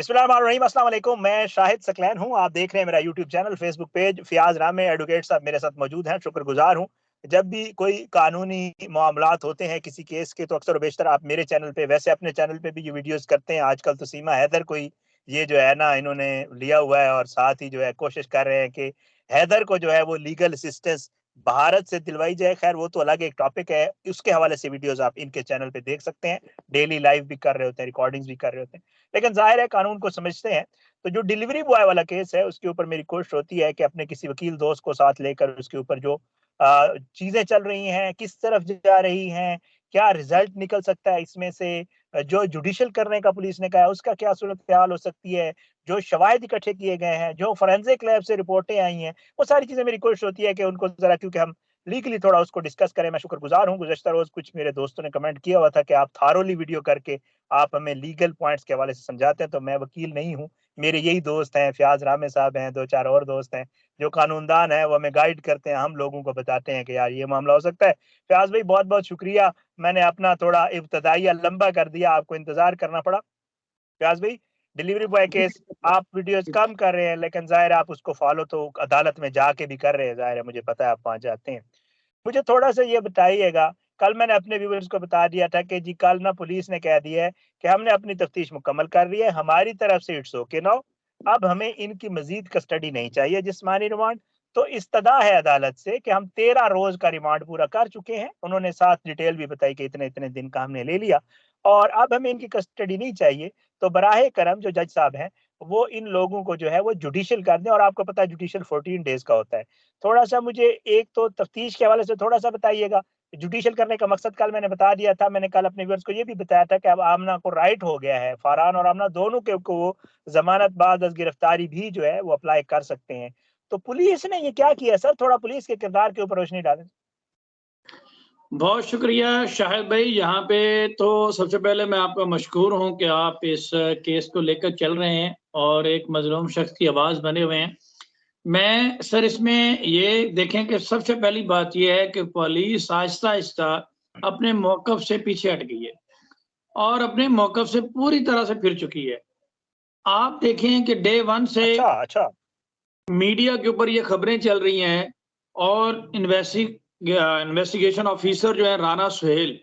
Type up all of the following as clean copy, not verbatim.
बिस्मिल्लाहिर्रहमानिर्रहीम, अस्सलाम वालेकुम। मैं शाहिद सकलैन हूँ। आप देख रहे हैं मेरा YouTube channel, Facebook page. Fayyaz रामे एडवोकेट साहब मेरे साथ मौजूद हैं, शुक्रगुज़ार हूँ। जब भी कोई कानूनी मामलात होते हैं किसी केस के, तो अक्सर व बेशतर आप मेरे चैनल पे, वैसे अपने चैनल पे भी ये वीडियोज़ करते हैं। आजकल तो सीमा हैदर को ही ये जो है ना इन्होंने लिया हुआ है, और साथ ही जो है कोशिश कर रहे हैं कि हैदर को जो है वो लीगल असिस्टेंस भारत से दिलवाई जाए। खैर वो तो अलग एक टॉपिक है, उसके हवाले से वीडियोज़ आप इनके चैनल पे देख सकते हैं। डेली लाइव भी कर रहे होते हैं, रिकॉर्डिंग्स भी कर रहे होते हैं। लेकिन ज़ाहिर है कानून को समझते हैं। तो जो डिलीवरी बॉय वाला केस है, उसके ऊपर मेरी कोशिश होती है कि अपने किसी वकील दोस्त को साथ लेकर उसके ऊपर जो चीज़ें चल रही हैं, किस तरफ जा रही हैं, क्या रिज़ल्ट निकल सकता है इसमें से, जो जुडिशियल करने का पुलिस ने कहा है, उसका क्या सूरत-ए-हाल हो सकती है, जो शवाहिद इकट्ठे किए गए हैं, जो फोरेंसिक लैब से रिपोर्टें आई हैं, वो सारी चीज़ें मेरी कोशिश होती है कि उनको ज़रा, क्योंकि हम लीगली थोड़ा उसको डिस्कस करें। मैं शुक्रगुज़ार हूँ, गुज़श्ता रोज़ कुछ मेरे दोस्तों ने कमेंट किया हुआ था कि आप थॉरोली वीडियो करके आप हमें लीगल पॉइंट्स के हवाले से समझाते हैं। तो मैं वकील नहीं हूँ, मेरे यही दोस्त हैं, फ़ियाज़ रामे साहब हैं, 2-4 और दोस्त हैं, जो कानूनदान हैं, वो हमें गाइड करते हैं, हम लोगों को बताते हैं कि यार ये मामला हो सकता है। फ़ियाज़ भाई बहुत-बहुत शुक्रिया, मैंने अपना थोड़ा इब्तिदाइया लंबा कर दिया, आपको इंतज़ार करना पड़ा। फ़ियाज़ भाई, डिलीवरी बॉय केस आप वीडियोज़ कम कर रहे हैं, लेकिन ज़ाहिर है आप उसको फ़ॉलो तो अदालत में जाके भी कर रहे हैं, ज़ाहिर है मुझे पता है आप वहाँ जाते हैं। मुझे थोड़ा-सा ये बताइएगा, कल मैंने अपने व्यूअर्स को बता दिया था कि जी कल ना पुलिस ने कह दिया है कि हमने अपनी तफ्तीश मुकम्मल कर ली है, हमारी तरफ से इट्स ओके नाउ, अब हमें इनकी मज़ीद कस्टडी नहीं चाहिए जिस्मानी रिमांड। तो इस्तदा है अदालत से कि हम 13 रोज़ का रिमांड पूरा कर चुके हैं। उन्होंने साथ डिटेल भी बताई कि इतने-इतने दिन का हमने ले लिया और अब हमें इनकी कस्टडी नहीं चाहिए। तो बराए करम जो जज साहब हैं, वो इन लोगों को जो है वो जुडिशियल कर दें, और आपको पता है जुडिशियल 14 डेज़ का होता है। थोड़ा-सा मुझे एक तो तफ्तीश के हवाले से थोड़ा-सा बताइएगा। जुडिशियल करने का मकसद कल मैंने बता दिया था। मैंने कल अपने व्यूअर्स को ये भी बताया था कि अब आमना को राइट हो गया है। फरहान और आमना दोनों के को वो ज़मानत बाद अज़ गिरफ्तारी भी जो है वो अप्लाई कर सकते हैं। तो पुलिस ने ये क्या किया सर? थोड़ा पुलिस के किरदार के ऊपर रोशनी डालें। बहुत शुक्रिया शाहिद भाई। यहाँ पे तो सबसे पहले मैं आपका मशकूर हूँ कि आप इस केस को लेकर चल रहे हैं और एक मज़लूम शख्स की आवाज़ बने हुए हैं। मैं सर इसमें ये देखें कि सबसे पहली बात ये है कि पुलिस आहिस्ता-आहिस्ता अपने मौक़िफ़ से पीछे हट गई है और अपने मौक़िफ़ से पूरी तरह से फिर चुकी है। आप देखें कि डे 1 से अच्छा, अच्छा। मीडिया के ऊपर ये खबरें चल रही हैं और इन्वेस्टिगेशन ऑफिसर जो है राना सुहेल,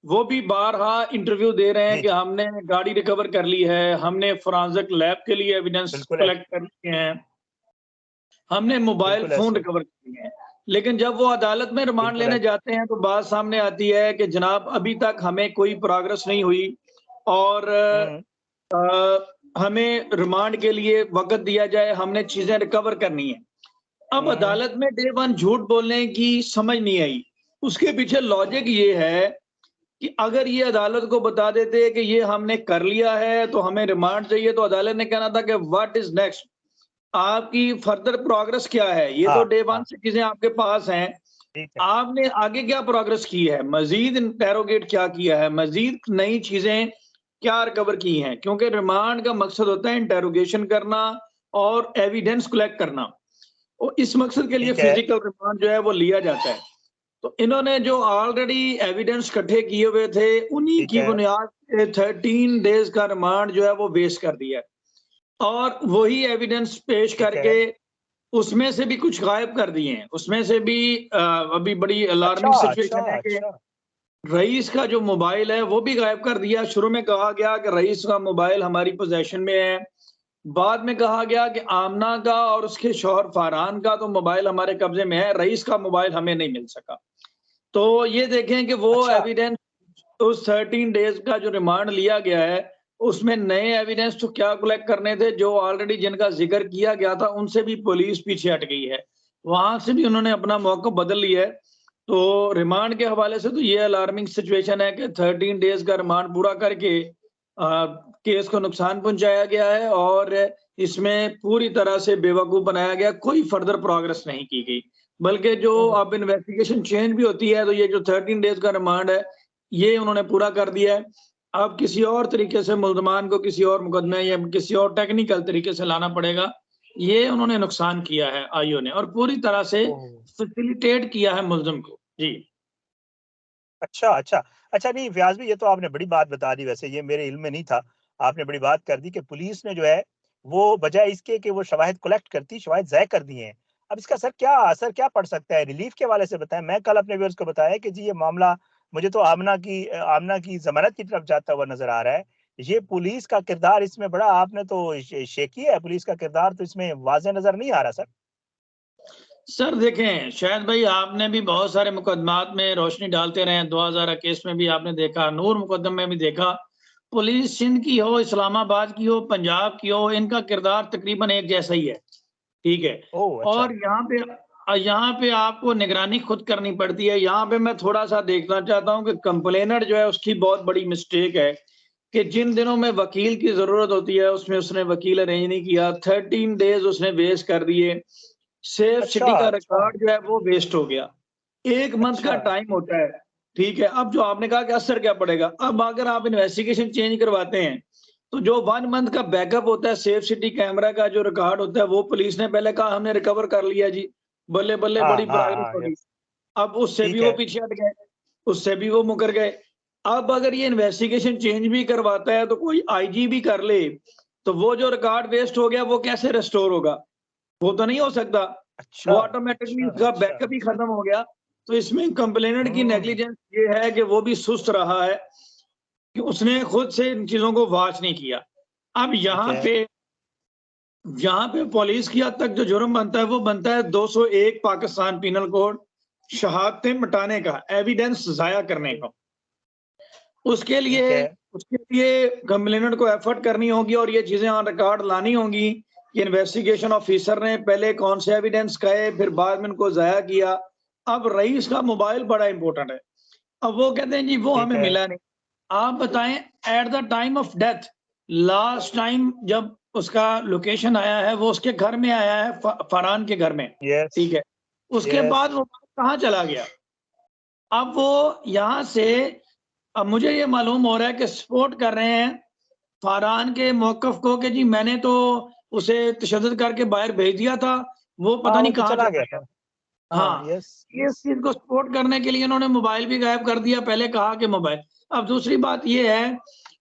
वो भी बारहा इंटरव्यू दे रहे हैं जी, कि जी। हमने गाड़ी रिकवर कर ली है, हमने फोरेंसिक लैब के लिए एविडेंस बिल्कुल ऐसे कलेक्ट कर लिए हैं, हमने मोबाइल बिल्कुल फ़ोन ऐसे रिकवर कर लिए हैं। लेकिन जब वो अदालत में रिमांड बिल्कुल लेने ऐसे जाते हैं तो बात सामने आती है कि जनाब अभी तक हमें कोई प्रोग्रेस नहीं हुई और हुँ, हमें रिमांड के लिए वक़्त दिया जाए, हमने चीज़ें रिकवर करनी है। अब हुँ। अदालत में डे 1 झूठ बोलने की समझ नहीं आई। उसके पीछे लॉजिक ये है कि अगर ये अदालत को बता देते कि ये हमने कर लिया है, तो हमें रिमांड चाहिए, तो अदालत ने कहना था कि व्हाट इज़ नेक्स्ट? आपकी फर्दर प्रोग्रेस क्या है? ये तो हाँ, डे 1 हाँ, से चीज़ें आपके पास हैं। ठीक है। आपने आगे क्या प्रोग्रेस की है? मज़ीद इंटेरोगेट क्या किया है? मज़ीद नई चीज़ें क्या रिकवर की हैं? क्योंकि रिमांड का मकसद होता है इंटेरोगेशन करना और एविडेंस कलेक्ट करना। और इस मकसद के लिए ठीक है, फिजिकल रिमांड जो है वो लिया जाता है। तो इन्होंने जो ऑलरेडी एविडेंस इकट्ठे किए हुए थे, उन्हीं ठीक की है। बुनियाद पे 13 डेज़ का रिमांड जो है वो वेस्ट कर दिया है और वही एविडेंस पेश ठीक है। करके उसमें से भी कुछ गायब कर दिए हैं। उसमें से भी अभी बड़ी अच्छा, अलार्मिंग अच्छा, सिचुएशन है कि अच्छा। रईस का जो मोबाइल है वो भी गायब कर दिया। शुरू में कहा गया कि रईस का मोबाइल हमारी पोज़ेशन में है। बाद में कहा गया कि आमना का और उसके शौहर फरहान का तो मोबाइल हमारे कब्ज़े में है, रईस का मोबाइल हमें नहीं मिल सका। तो ये देखें कि वो अच्छा, एविडेंस उस 13 डेज़ का जो रिमांड लिया गया है, उसमें नए एविडेंस तो क्या कलेक्ट करने थे, जो ऑलरेडी जिनका ज़िक्र किया गया था, उनसे भी पुलिस पीछे हट गई है। वहाँ से भी उन्होंने अपना मौक़िफ़ बदल लिया है। तो रिमांड के हवाले से तो ये अलार्मिंग सिचुएशन है कि 13 डेज़ का रिमांड पूरा करके केस को नुकसान पहुँचाया गया है और इसमें पूरी तरह से बेवकूफ़ बनाया गया, कोई फर्दर प्रोग्रेस नहीं की गई। बल्कि जो ओहो! अब इन्वेस्टिगेशन चेंज भी होती है, तो ये जो 13 डेज़ का रिमांड है, ये उन्होंने पूरा कर दिया है। अब किसी और तरीके से मुल्ज़मान को किसी और मुकदमे या किसी और टेक्निकल तरीके से लाना पड़ेगा। ये उन्होंने नुकसान किया है आईओ ने और पूरी तरह से ओह! फैसिलिटेट किया है मुल्ज़िम को। जी। अच्छा, अच्छा। अच्छा नहीं फ़ियाज़ भाई, ये तो आपने बड़ी बात बता दी, वैसे ये मेरे इल्म में नहीं था। आपने बड़ी बात कर दी कि पुलिस ने जो है, वो बजाय इसके कि वो शवाहिद कलेक्ट करती, शवाहिद ज़ाय कर दिए हैं। अब इसका असर क्या पड़ सकता है? रिलीफ़ के हवाले से बताएँ। मैं कल अपने व्यूअर्स को बताया कि जी ये मामला मुझे तो आमना की ज़मानत की तरफ जाता हुआ नज़र आ रहा है। ये पुलिस का किरदार इसमें बड़ा आपने तो शेकी है, पुलिस का किरदार तो इसमें वाज़ह नज़र नहीं आ रहा सर। सर देखें, शायद भाई आपने भी बहुत सारे मुकदमात में रोशनी डालते रहे हैं, 2000 केस में भी आपने देखा, नूर मुकदमे में भी देखा। पुलिस सिंध की हो, इस्लामाबाद की हो, पंजाब की हो, इनका किरदार तकरीबन एक जैसा ही है, ठीक है? ओह! अच्छा। और यहाँ पे आपको निगरानी खुद करनी पड़ती है। यहाँ पे मैं थोड़ा-सा देखना चाहता हूँ कि कंप्लेनेंट जो है उसकी बहुत बड़ी मिस्टेक है कि जिन दिनों में वकील की ज़रूरत होती है, उसमें उसने वकील अरेंज नहीं किया, 13 डेज़ उसने वेस्ट कर दिए। सेफ अच्छा, सिटी का अच्छा, रिकॉर्ड जो है वो वेस्ट हो गया। 1 मंथ का अच्छा। टाइम होता है, ठीक है? अब जो आपने कहा कि असर क्या पड़ेगा? अब अगर आप इन्वेस्टिगेशन चेंज करवाते हैं, तो जो 1 मंथ का बैकअप होता है, सेफ सिटी कैमरा का जो रिकॉर्ड होता है, वो पुलिस ने पहले कहा हमने रिकवर कर लिया जी। बल्ले-बल्ले हाँ, बड़ी हाँ, प्रोग्रेस हाँ, हो गई। यस, अब उससे भी ठीक वो है। पीछे हट गए, उससे भी वो मुकर गए। अब अगर ये इन्वेस्टिगेशन चेंज भी करवाता है, तो कोई आईजी भी कर ले, तो वो जो रिकॉर्ड वेस्ट हो गया, वो कैसे रिस्टोर होगा? वो तो नहीं हो सकता। अच्छा, वो ऑटोमैटिकली अच्छा, उसका अच्छा। बैकअप ही खत्म हो गया। तो इसमें कंप्लेनेंट की हुँ, नेग्लिजेंस ये है कि वो भी सुस्त रहा है कि उसने खुद से इन चीज़ों को वॉच नहीं किया। अब ठीक है। यहाँ पे पुलिस की हद तक जो जुर्म बनता है, वो बनता है 201 पाकिस्तान पीनल कोड, शहादतें मिटाने का, एविडेंस ज़ाया करने का। उसके ठीक लिए है। उसके लिए कंप्लेनेंट को एफर्ट करनी होगी और ये चीज़ें ऑन रिकॉर्ड लानी होंगी कि इन्वेस्टिगेशन ऑफिसर ने पहले कौन से एविडेंस कहे, फिर बाद में उनको ज़ाया किया। अब रईस का मोबाइल बड़ा इम्पोर्टेंट है। अब वो कहते हैं जी वो ठीक हमें है। मिला नहीं। आप बताएँ at the time of death last time जब उसका लोकेशन आया है, वो उसके घर में आया है फरहान के घर में, यस, ठीक है? उसके यस। बाद वो कहाँ चला गया? अब वो यहाँ से अब मुझे ये मालूम हो रहा है कि सपोर्ट कर रहे हैं फरहान के मौक़िफ़ को कि जी मैंने तो उसे तशद्दुद करके बाहर भेज दिया था, वो पता हाँ, नहीं वो तो कहाँ चला चला गया गया। था। हाँ, हाँ, यस, इस यस। चीज़ को सपोर्ट करने के लिए इन्होंने मोबाइल भी गायब कर दिया, पहले कहा कि मोबाइल। अब दूसरी बात ये है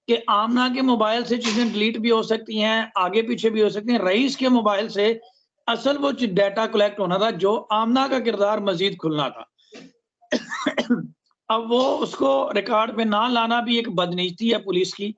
कि आमना के मोबाइल से चीज़ें डिलीट भी हो सकती हैं, आगे-पीछे भी हो सकती हैं। रईस के मोबाइल से असल वो च डाटा कलेक्ट होना था, जो आमना का किरदार मज़ीद खुलना था। अब वो उसको रिकॉर्ड पे ना लाना भी एक बदनीति है पुलिस की।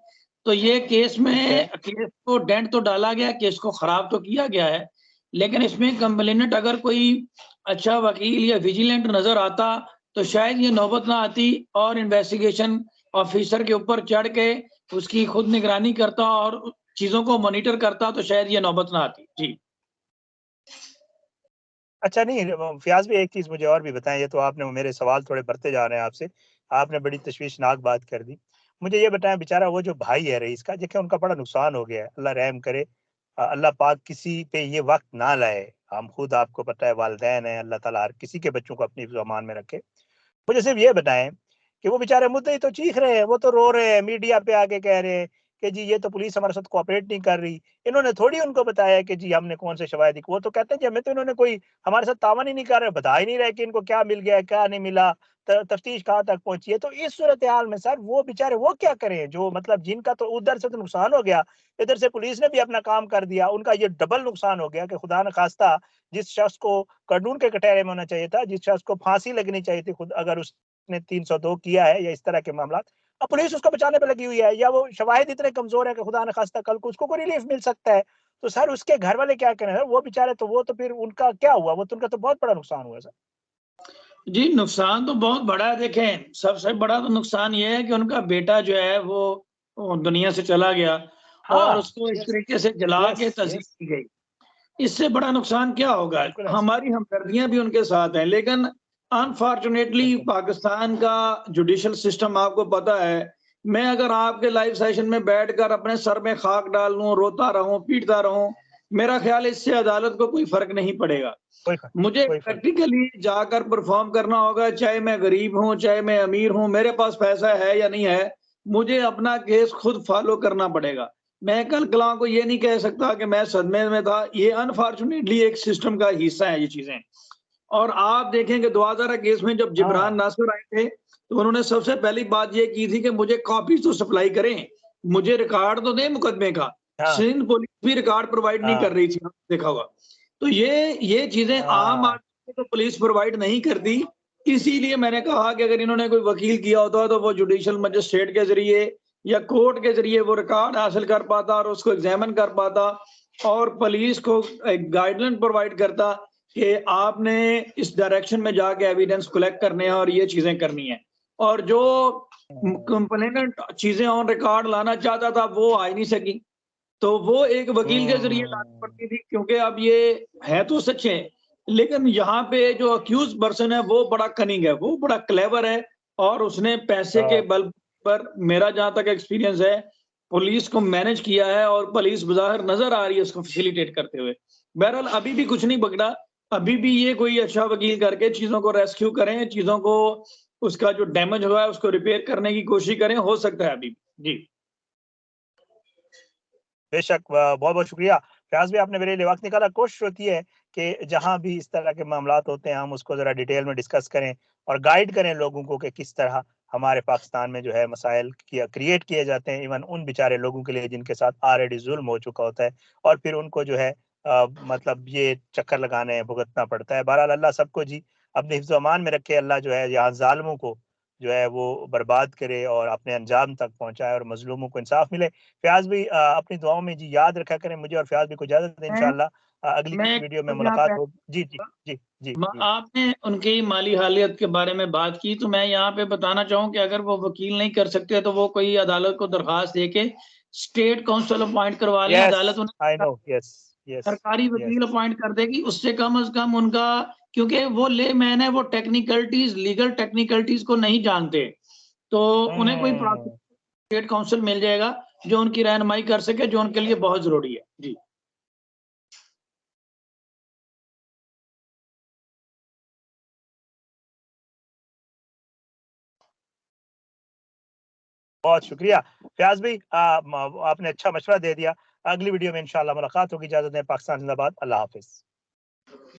तो ये ठीक है। केस को डेंट तो डाला गया है, केस को खराब तो किया गया है, लेकिन इसमें कंप्लेनेंट अगर कोई अच्छा वकील या विजिलेंट नज़र आता, तो शायद ये नौबत ना आती और इन्वेस्टिगेशन ऑफिसर के ऊपर चढ़ के उसकी खुद निगरानी करता और चीज़ों को मॉनिटर करता, तो शायद ये नौबत ना आती। जी। अच्छा नहीं फ़ियाज़ भाई एक चीज़ मुझे और भी बताएँ, ये तो आपने मेरे सवाल थोड़े बढ़ते जा रहे हैं आपसे। आपने बड़ी तशवीशनाक बात कर दी। मुझे ये बताएँ बेचारा वो जो भाई है रईस का, देखिए उनका बड़ा नुकसान हो गया है, अल्लाह रहम करे। अल्लाह पाक किसी पे ये वक़्त ना लाए। हम खुद आपको पता है वालिदैन हैं, अल्लाह ताला हर किसी के बच्चों को अपनी हिफ़्ज़ अमान में रखे। मुझे सिर्फ़ ये बताएँ कि वो बेचारे मुद्दई तो चीख रहे हैं, वो तो रो रहे हैं, मीडिया पे आके कह रहे हैं कि जी ये तो पुलिस हमारे साथ कोऑपरेट नहीं कर रही। इन्होंने थोड़ी उनको बताया कि जी हमने कौन से शवाहिद वो तो कहते हैं जी हमें तो इन्होंने कोई हमारे साथ तावन ही नहीं कर रहे, बता ही नहीं रहे कि इनको क्या मिल गया है, क्या नहीं मिला, त तफ्तीश कहाँ तक पहुँची है। तो इस सूरत-ए-हाल में सर वो बेचारे वो क्या करें? जो मतलब जिनका तो उधर से तो नुकसान हो गया, इधर से पुलिस ने भी अपना काम कर दिया, उनका ये डबल नुकसान हो गया कि खुदा न खास्ता जिस शख्स को कानून के कटघरे में होना चाहिए था, जिस शख्स को फांसी लगनी चाहिए थी खुद अगर उसने 302 किया है या इस तरह के मामलात, अब पुलिस उसको बचाने पे लगी हुई है या वो शवाहिद इतने कमज़ोर हैं कि खुदा न खास्ता कल को उसको कोई रिलीफ़ मिल सकता है। तो सर उसके घर वाले क्या करें? वो बेचारे तो वो तो फिर उनका क्या हुआ? वो तो उनका तो बहुत बड़ा नुकसान हुआ सर। जी, नुकसान तो बहुत बड़ा है देखें, सबसे बड़ा तो नुकसान ये है कि उनका बेटा जो है वो दुनिया से चला गया और हाँ, उसको इस यस, तरीके से जला के यस, तज़ीये यस, की गई। इससे बड़ा नुकसान क्या होगा? बिल्कुल ऐसा, हमारी हमदर्दियाँ भी उनके साथ हैं, लेकिन अनफॉर्च्यूनेटली बिल्कुल। पाकिस्तान का जुडिशियल सिस्टम आपको पता है, मैं अगर आपके लाइव सेशन में बैठकर अपने सर में खाक डाल लूँ, रोता रहूँ, पीटता रहूँ, मेरा ख़्याल है इससे अदालत को कोई फ़र्क नहीं पड़ेगा। कोई फ़र्क मुझे कोई फ़र्क नहीं। प्रैक्टिकली जाकर परफ़ॉर्म करना होगा, चाहे मैं गरीब हूँ, चाहे मैं अमीर हूँ, मेरे पास पैसा है या नहीं है, मुझे अपना केस खुद फ़ॉलो करना पड़ेगा। मैं कल-कलां को ये नहीं कह सकता कि मैं सदमे में था, ये अनफॉर्च्यूनेटली एक सिस्टम का हिस्सा है ये चीज़ें। और आप देखेंगे 2000 केस में जब जिब्रान हाँ, नासिर आए थे, तो उन्होंने सबसे पहली बात ये की थी कि मुझे कॉपीज़ तो सप्लाई करें। मुझे रिकॉर्ड तो दे मुकदमे का। हाँ, सिंध पुलिस भी रिकॉर्ड प्रोवाइड नहीं हाँ, कर रही थी, आपने देखा होगा। तो ये चीजें आम हाँ, आदमी को तो पुलिस प्रोवाइड नहीं करती। इसीलिए मैंने कहा कि अगर इन्होंने कोई वकील किया होता तो वो जुडिशियल मजिस्ट्रेट के जरिए या कोर्ट के जरिए वो रिकॉर्ड हासिल कर पाता और उसको एग्जामिन कर पाता और पुलिस को एक गाइडलाइन प्रोवाइड करता कि आपने इस डायरेक्शन में जाके एविडेंस कलेक्ट करने हैं और ये चीजें करनी है। और जो कंप्लेनेंट चीजें ऑन रिकॉर्ड लाना चाहता था वो आ ही नहीं सकी। तो वो एक वकील के जरिए लानी पड़ती थी, क्योंकि अब ये है तो सच है, लेकिन यहाँ पे जो अक्यूज पर्सन है वो बड़ा कनिंग है, वो बड़ा क्लेवर है और उसने पैसे के हाँ, बल पर, मेरा जहां तक एक्सपीरियंस है, पुलिस को मैनेज किया है और पुलिस बाहर नजर आ रही है उसको फैसिलिटेट करते हुए। बहरहाल अभी भी कुछ नहीं पकड़ा, अभी भी ये कोई अच्छा वकील करके चीजों को रेस्क्यू करें, चीजों को, उसका जो डैमेज हुआ है उसको रिपेयर करने की कोशिश करें, हो सकता है अभी भी। जी बेशक, बहुत बहुत शुक्रिया फयाज भाई, आपने मेरे लिए वक्त निकाला। कोशिश होती है कि जहां भी इस तरह के मामला होते हैं हम उसको जरा डिटेल में डिस्कस करें और गाइड करें लोगों को कि किस तरह हमारे पाकिस्तान में जो है मसाइल क्रिएट किए जाते हैं, इवन उन बेचारे लोगों के लिए जिनके साथ ऑलरेडी जुल्म हो चुका होता है, और फिर उनको जो है मतलब ये चक्कर लगाने भुगतना पड़ता है। बहरहाल अल्लाह सबको जी अपने हिफ्ज़ अमान में रखे, अल्लाह जो है यहाँ जालिमों को जो है वो बर्बाद करे और अपने अंजाम तक पहुंचाए और मजलूमों को इंसाफ मिले। फयाज भी अपनी दुआओं में जी याद रखा करें मुझे और फयाज भी को इजाजत दें, मैं इंशाल्लाह अगली मैं वीडियो में यहाँ मुलाकात पे होगी। जी जी जी जी जी। आपने उनकी माली हालियत के बारे में बात की, तो मैं यहाँ पे बताना चाहूँ कि अगर वो वकील नहीं कर सकते तो वो कोई अदालत को दरखास्त दे के स्टेट काउंसिल अपॉइंट करवा लें, यस, अदालत आई उन्हें नो, यस, यस, सरकारी यस। वकील अपॉइंट कर देगी, उससे कम से कम उनका, क्योंकि वो ले मैन है, वो टेक्निकलिटीज, लीगल टेक्निकलिटीज को नहीं जानते, तो उन्हें कोई हम्म। स्टेट काउंसिल मिल जाएगा जो उनकी रहनुमाई कर सके, जो उनके लिए बहुत जरूरी है। जी बहुत शुक्रिया फयाज भाई, आपने अच्छा मशवरा दे दिया। अगली वीडियो में इंशाल्लाह मुलाकात होगी। इजाजत दें। पाकिस्तान जिंदाबाद। अल्लाह हाफिज।